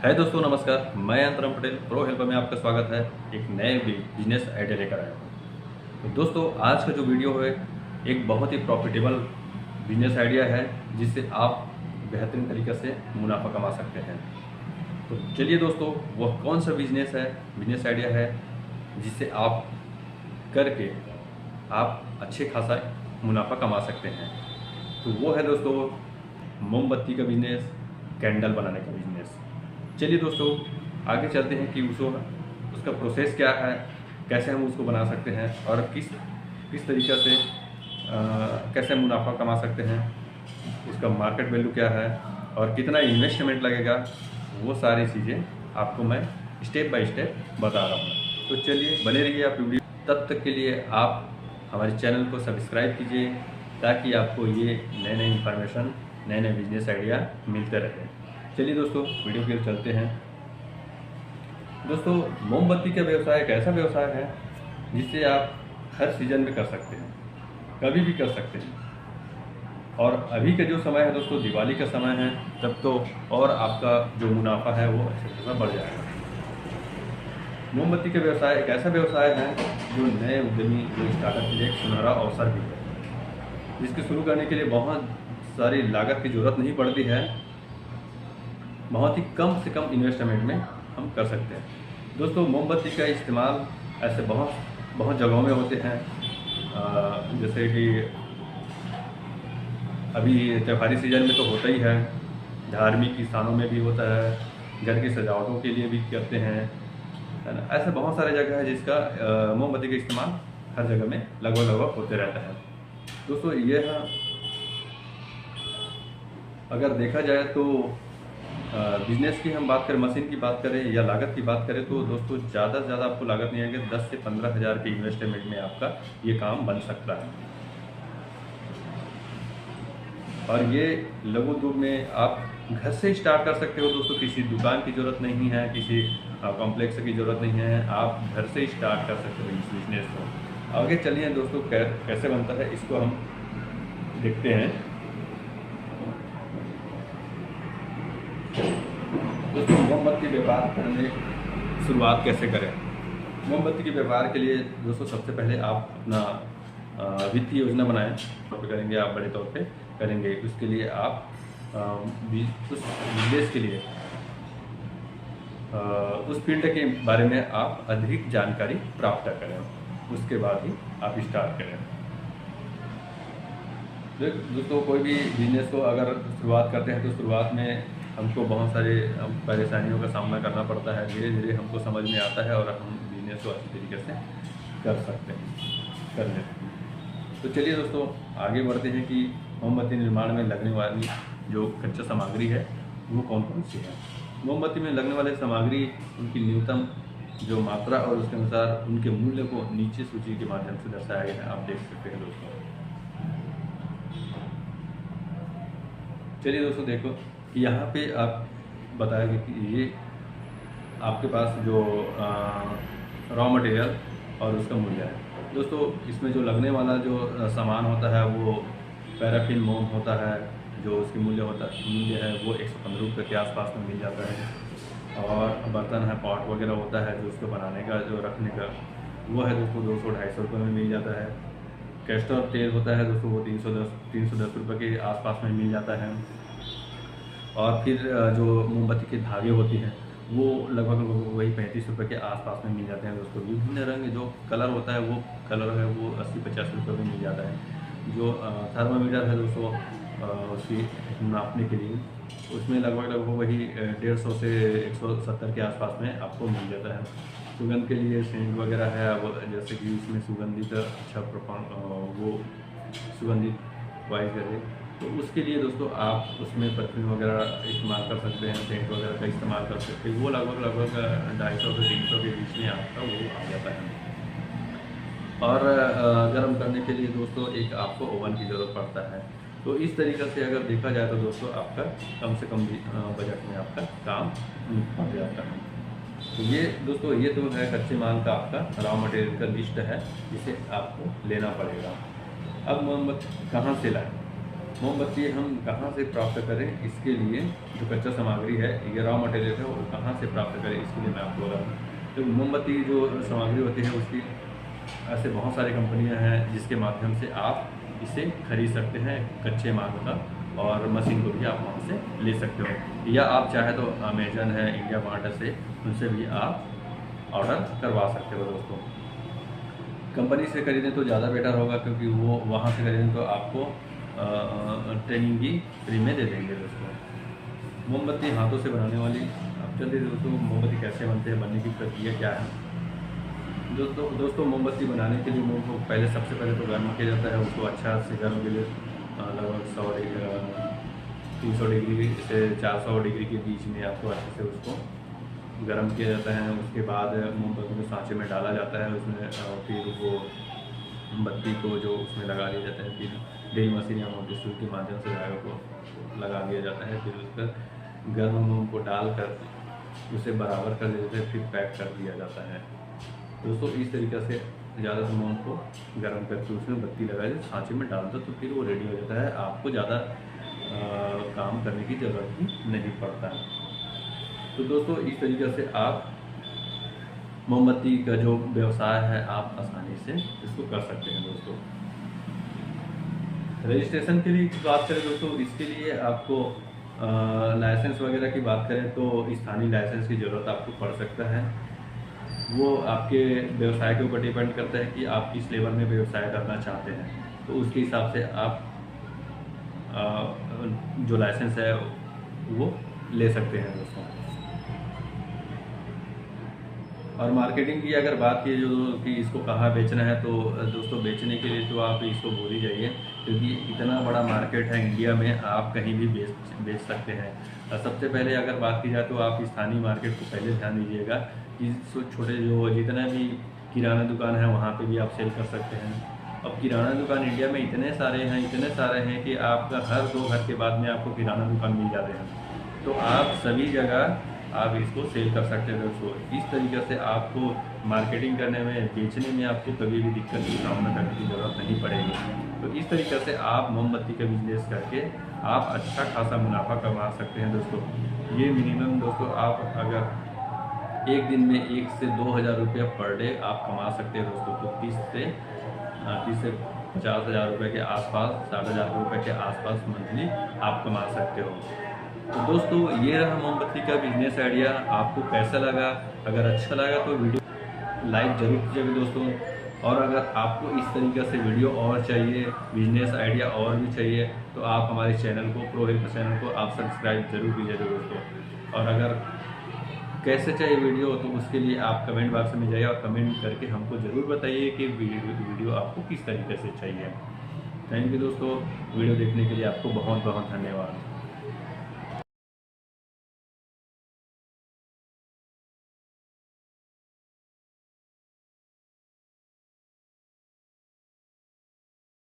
हाय दोस्तों, नमस्कार। मैं अंतरम पटेल प्रो हेल्पर में आपका स्वागत है। एक नए बिजनेस आइडिया लेकर आया हूँ। तो दोस्तों, आज का जो वीडियो है एक बहुत ही प्रॉफिटेबल बिजनेस आइडिया है जिससे आप बेहतरीन तरीके से मुनाफा कमा सकते हैं। तो चलिए दोस्तों, वह कौन सा बिजनेस आइडिया है जिससे आप करके आप अच्छे खासा मुनाफा कमा सकते हैं। तो वो है दोस्तों मोमबत्ती का बिजनेस, कैंडल बनाने का बिजनेस। चलिए दोस्तों, आगे चलते हैं कि उसका प्रोसेस क्या है, कैसे हम उसको बना सकते हैं और किस तरीक़े से कैसे मुनाफा कमा सकते हैं, उसका मार्केट वैल्यू क्या है और कितना इन्वेस्टमेंट लगेगा। वो सारी चीज़ें आपको मैं स्टेप बाय स्टेप बता रहा हूँ। तो चलिए बने रहिए आप वीडियो। तब तक के लिए आप हमारे चैनल को सब्सक्राइब कीजिए ताकि आपको ये नए नए इन्फॉर्मेशन, नए नए बिजनेस आइडिया मिलते रहे। चलिए दोस्तों, वीडियो की ओर चलते हैं। दोस्तों, मोमबत्ती का व्यवसाय एक ऐसा व्यवसाय है जिससे आप हर सीजन में कर सकते हैं, कभी भी कर सकते हैं। और अभी का जो समय है दोस्तों, दिवाली का समय है, तब तो और आपका जो मुनाफा है वो अच्छे खासा बढ़ जाएगा। मोमबत्ती का व्यवसाय एक ऐसा व्यवसाय है जो नए उद्यमी, जो स्टार्टअप के लिए एक सुनहरा अवसर भी है, जिसके शुरू करने के लिए बहुत सारी लागत की जरूरत नहीं पड़ती है। बहुत ही कम से कम इन्वेस्टमेंट में हम कर सकते हैं। दोस्तों, मोमबत्ती का इस्तेमाल ऐसे बहुत जगहों में होते हैं, जैसे कि अभी त्योहारी सीजन में तो होता ही है, धार्मिक स्थानों में भी होता है, घर की सजावटों के लिए भी करते हैं, है ना। ऐसे बहुत सारे जगह है जिसका मोमबत्ती का इस्तेमाल हर जगह में लगभग होते रहता है। दोस्तों, यह अगर देखा जाए तो बिजनेस की हम बात करें, मशीन की बात करें या लागत की बात करें तो दोस्तों ज़्यादा से ज़्यादा आपको लागत नहीं आएगी। 10 से 15 हज़ार के इन्वेस्टमेंट में आपका ये काम बन सकता है। और ये लघु उद्योग में आप घर से स्टार्ट कर सकते हो दोस्तों। किसी दुकान की ज़रूरत नहीं है, किसी कॉम्प्लेक्स की ज़रूरत नहीं है, आप घर से स्टार्ट कर सकते हो इस बिजनेस को। आगे चलिए दोस्तों, कैसे बनता है इसको हम देखते हैं। दोस्तों, मोमबत्ती व्यापार करने शुरुआत कैसे करें। मोमबत्ती के व्यापार के लिए दोस्तों सबसे पहले आप अपना वित्तीय योजना बनाएं। करेंगे आप बड़े तौर पे करेंगे, उसके लिए आप उस बिजनेस के लिए उस फील्ड के बारे में आप अधिक जानकारी प्राप्त करें, उसके बाद ही आप स्टार्ट करें। दोस्तों, कोई भी बिजनेस को अगर शुरुआत करते हैं तो शुरुआत में हमको बहुत सारे परेशानियों का सामना करना पड़ता है। धीरे धीरे हमको समझ में आता है और हम बिजनेस को अच्छी तरीके से कर सकते हैं, कर लेते हैं। तो चलिए दोस्तों, आगे बढ़ते हैं कि मोमबत्ती निर्माण में लगने वाली जो कच्चा सामग्री है वो कौन कौन सी है। मोमबत्ती में लगने वाले सामग्री, उनकी न्यूनतम जो मात्रा और उसके अनुसार उनके मूल्य को नीचे सूची के माध्यम से दर्शाया गया है, आप देख सकते हैं दोस्तों। चलिए दोस्तों, देखो कि यहाँ पे आप बताएंगे कि ये आपके पास जो रॉ मटेरियल और उसका मूल्य है। दोस्तों, इसमें जो लगने वाला जो सामान होता है वो पैराफिन मोम होता है, जो उसकी मूल्य है वो 115 रुपये के आसपास में मिल जाता है। और बर्तन है, पॉट वगैरह होता है जो उसको बनाने का, जो रखने का, वो है दोस्तों 200-250 रुपये में मिल जाता है। कैस्टर तेल होता है दोस्तों, वो 310 रुपये के आसपास में मिल जाता है। और फिर जो मोमबत्ती के धागे होती हैं वो लगभग वही 35 रुपये के आसपास में मिल जाते हैं दोस्तों। विभिन्न रंग जो कलर होता है वो कलर है वो 80-50 रुपये में मिल जाता है। जो थर्मामीटर है दोस्तों, उसकी नापने के लिए, उसमें लगभग वही 150 से 170 के आसपास में आपको मिल जाता है। सुगंध के लिए सेंट वगैरह है, अब जैसे कि उसमें सुगंधित अच्छा वो सुगंधित वाइज करे, तो उसके लिए दोस्तों आप उसमें परफ्यूम वगैरह इस्तेमाल कर सकते हैं, सेंट वगैरह का इस्तेमाल कर सकते हैं। वो लगभग 250 से 300 के बीच में आपका वो आ जाता है। और गर्म करने के लिए दोस्तों एक आपको ओवन की ज़रूरत पड़ता है। तो इस तरीक़े से अगर देखा जाए तो दोस्तों आपका कम से कम बजट में आपका काम पड़ जाता है। तो ये दोस्तों, ये तो है कच्चे माल का आपका रॉ मटेरियल का लिस्ट है जिसे आपको लेना पड़ेगा। अब मोमबत्ती कहाँ से लाएं। मोमबत्ती हम कहाँ से प्राप्त करें, इसके लिए जो कच्चा सामग्री है, ये रॉ मटेरियल है, वो कहाँ से प्राप्त करें इसके लिए मैं आपको बता दूँ। तो मोमबत्ती जो सामग्री होती है उसकी ऐसे बहुत सारी कंपनियां हैं जिसके माध्यम से आप इसे खरीद सकते हैं कच्चे माल का, और मशीन को भी आप वहाँ से ले सकते हो, या आप चाहे तो अमेजन है, इंडिया मार्ट से, उनसे भी आप ऑर्डर करवा सकते हो दोस्तों। कंपनी से खरीदें तो ज़्यादा बेटर होगा, क्योंकि वो वहाँ से खरीदें तो आपको ट्रेनिंग भी फ्री में दे देंगे दोस्तों। मोमबत्ती हाथों से बनाने वाली, अब चलिए दोस्तों मोमबत्ती कैसे बनते हैं, बनने की प्रक्रिया क्या है। दोस्तों मोमबत्ती बनाने के लिए मोम को पहले सबसे पहले तो गर्म किया जाता है, उसको अच्छा से गर्म के लिए लगभग 300 डिग्री से 400 डिग्री के बीच में आपको अच्छे से उसको गर्म किया जाता है। उसके बाद मोमबत्ती को सांचे में डाला जाता है, उसमें फिर वो बत्ती को जो उसमें लगा दिया जाता है, फिर ड्रिल मशीन या मोटी सुई के माध्यम से धागे को लगा दिया जाता है, फिर उस पर गर्म मोम को डालकर उसे बराबर कर देते हैं, फिर पैक कर दिया जाता है दोस्तों। इस तरीक़े से ज़्यादा मोम को गर्म करके उसमें बत्ती लगा के सांचे में डाल दो, तो फिर वो रेडी हो जाता है, आपको ज़्यादा काम करने की ज़रूरत ही नहीं पड़ता है। तो दोस्तों इस तरीक़े से आप मोमबत्ती का जो व्यवसाय है आप आसानी से इसको कर सकते हैं दोस्तों। रजिस्ट्रेशन के लिए बात करें दोस्तों, इसके लिए आपको लाइसेंस वगैरह की बात करें तो स्थानीय लाइसेंस की ज़रूरत आपको पड़ सकता है। वो आपके व्यवसाय के ऊपर डिपेंड करता है कि आप किस लेवल में व्यवसाय करना चाहते हैं, तो उसके हिसाब से आप जो लाइसेंस है वो ले सकते हैं दोस्तों। और मार्केटिंग की अगर बात की जो कि इसको कहाँ बेचना है, तो दोस्तों बेचने के लिए तो आप इसको भूल ही जाइए, क्योंकि इतना बड़ा मार्केट है इंडिया में, आप कहीं भी बेच सकते हैं। सबसे पहले अगर बात की जाए तो आप स्थानीय मार्केट को पहले ध्यान दीजिएगा कि छोटे जो जितना भी किराना दुकान है वहाँ पे भी आप सेल कर सकते हैं। अब किराना दुकान इंडिया में इतने सारे हैं कि आपका हर 2 घर के बाद में आपको किराना दुकान मिल जाते हैं, तो आप सभी जगह आप इसको सेल कर सकते हैं दोस्तों। इस तरीके से आपको मार्केटिंग करने में, बेचने में आपको कभी भी दिक्कत की सामना करने की ज़रूरत नहीं पड़ेगी। तो इस तरीके से आप मोमबत्ती का बिजनेस करके आप अच्छा खासा मुनाफा कमा सकते हैं दोस्तों। ये मिनिमम दोस्तों आप अगर एक दिन में 1 से 2 हज़ार रुपया पर डे आप कमा सकते हैं दोस्तों, तो 30 से 50 हज़ार रुपये के आसपास, 60 हज़ार रुपये के आसपास मंथली आप कमा सकते हो। तो दोस्तों ये रहा मोमबत्ती का बिजनेस आइडिया। आपको कैसा लगा? अगर अच्छा लगा तो वीडियो लाइक जरूर कीजिएगा दोस्तों। और अगर आपको इस तरीके से वीडियो और चाहिए, बिजनेस आइडिया और भी चाहिए, तो आप हमारे चैनल को, प्रो हेल्प चैनल को आप सब्सक्राइब जरूर कीजिएगा दोस्तों। और अगर कैसे चाहिए वीडियो, तो उसके लिए आप कमेंट बॉक्स में जाइए और कमेंट करके हमको ज़रूर बताइए कि वीडियो आपको किस तरीके से चाहिए। थैंक यू दोस्तों, वीडियो देखने के लिए आपको बहुत बहुत धन्यवाद।